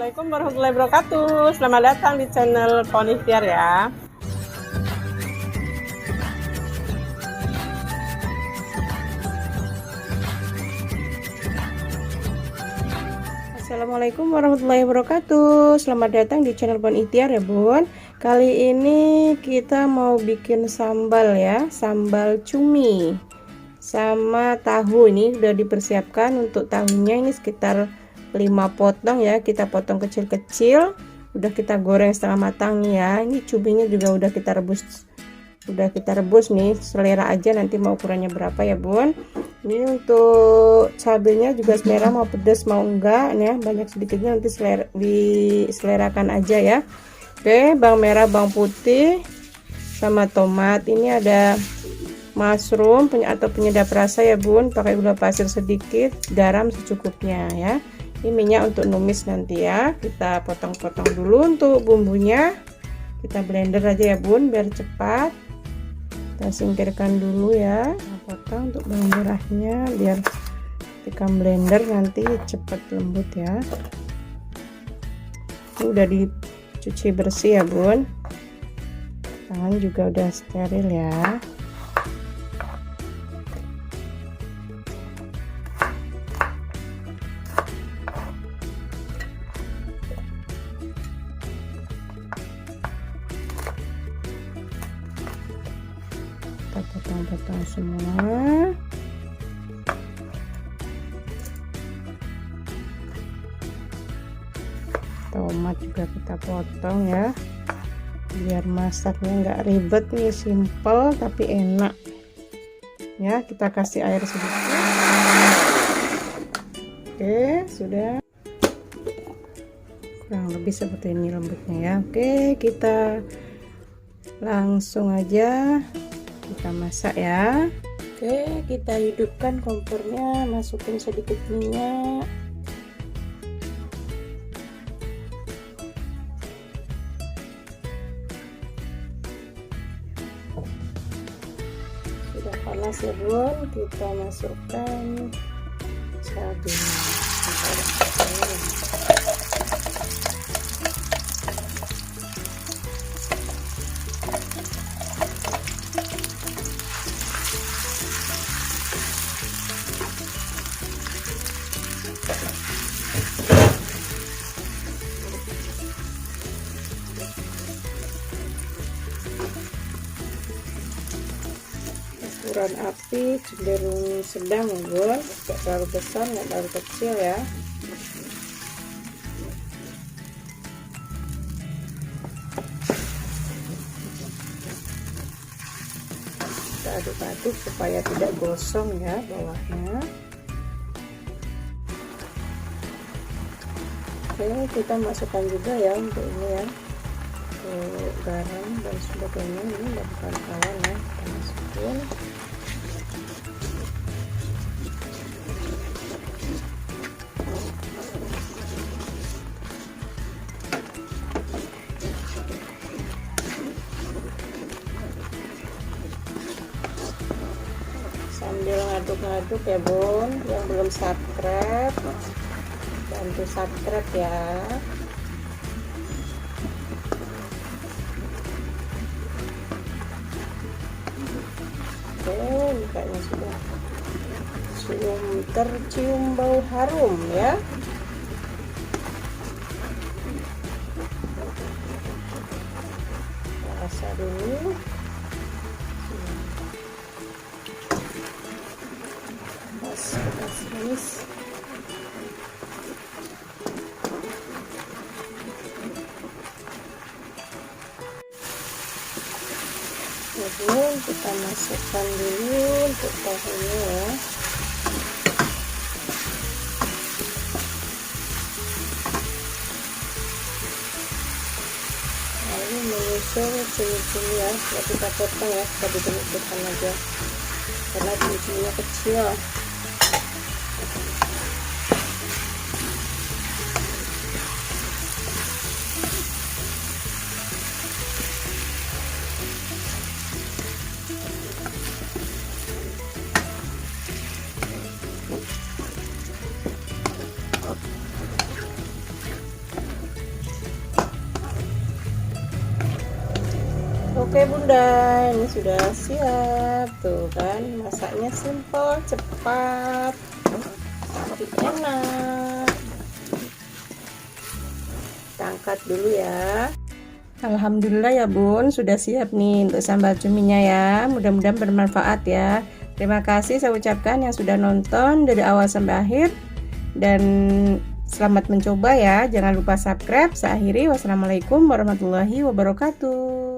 Assalamualaikum warahmatullahi wabarakatuh. Selamat datang di channel Pohon Ikhtiar ya. Assalamualaikum warahmatullahi wabarakatuh. Selamat datang di channel Pohon Ikhtiar ya bun. Kali ini kita mau bikin sambal ya, sambal cumi sama tahu. Ini udah dipersiapkan. Untuk tahunya ini sekitar 5 potong ya, kita potong kecil-kecil, udah kita goreng setengah matang nih ya. Ini cuminya juga udah kita rebus nih, selera aja nanti mau ukurannya berapa ya bun. Ini untuk cabenya juga selera, mau pedas mau enggak nih ya, banyak sedikitnya nanti diselerakan aja ya. Oke, bawang merah, bawang putih sama tomat. Ini ada mushroom atau penyedap rasa ya bun, pakai gula pasir sedikit, garam secukupnya ya. Ini minyak untuk numis nanti ya. Kita potong-potong dulu. Untuk bumbunya kita blender aja ya bun biar cepat. Kita singkirkan dulu ya. Kita potong untuk bawang merahnya biar ketika blender nanti cepat lembut ya. Ini udah dicuci bersih ya bun, tangan juga udah steril ya. Kita potong-potong semua. Tomat juga kita potong ya, biar masaknya nggak ribet nih, simple tapi enak ya. Kita kasih air sedikit. Oke, sudah kurang lebih seperti ini lembutnya ya. Oke, kita langsung aja kita masak ya. Oke, kita hidupkan kompornya, masukin sedikit minyak. Sudah panas ya bun, kita masukkan cabenya. Ukuran api cenderung sedang ya bun, tidak terlalu besar nggak terlalu kecil ya. Kita aduk-aduk supaya tidak gosong ya bawahnya. Oke, kita masukkan juga ya untuk ini ya, untuk garam dan sebagainya. Ini bukan kawan ya, kita masukin. Sambil ngaduk-ngaduk ya bun, yang belum subscribe bantu subscribe ya. Oke, mukanya sudah tercium bau harum ya. Rasa dulu. Manis. Kemudian kita masukkan dulu untuk tahunya ya. Lalu menyusul cumi-cumi ya, ya kita potong ya, kita dibentukkan aja karena cumi-cuminya kecil. Oke bunda, ini sudah siap. Tuh kan, masaknya simple, cepat, tapi enak. Kita angkat dulu ya. Alhamdulillah ya bun, sudah siap nih untuk sambal cuminya ya. Mudah-mudahan bermanfaat ya. Terima kasih saya ucapkan yang sudah nonton dari awal sampai akhir. Dan selamat mencoba ya. Jangan lupa subscribe. Saya akhiri. Wassalamualaikum warahmatullahi wabarakatuh.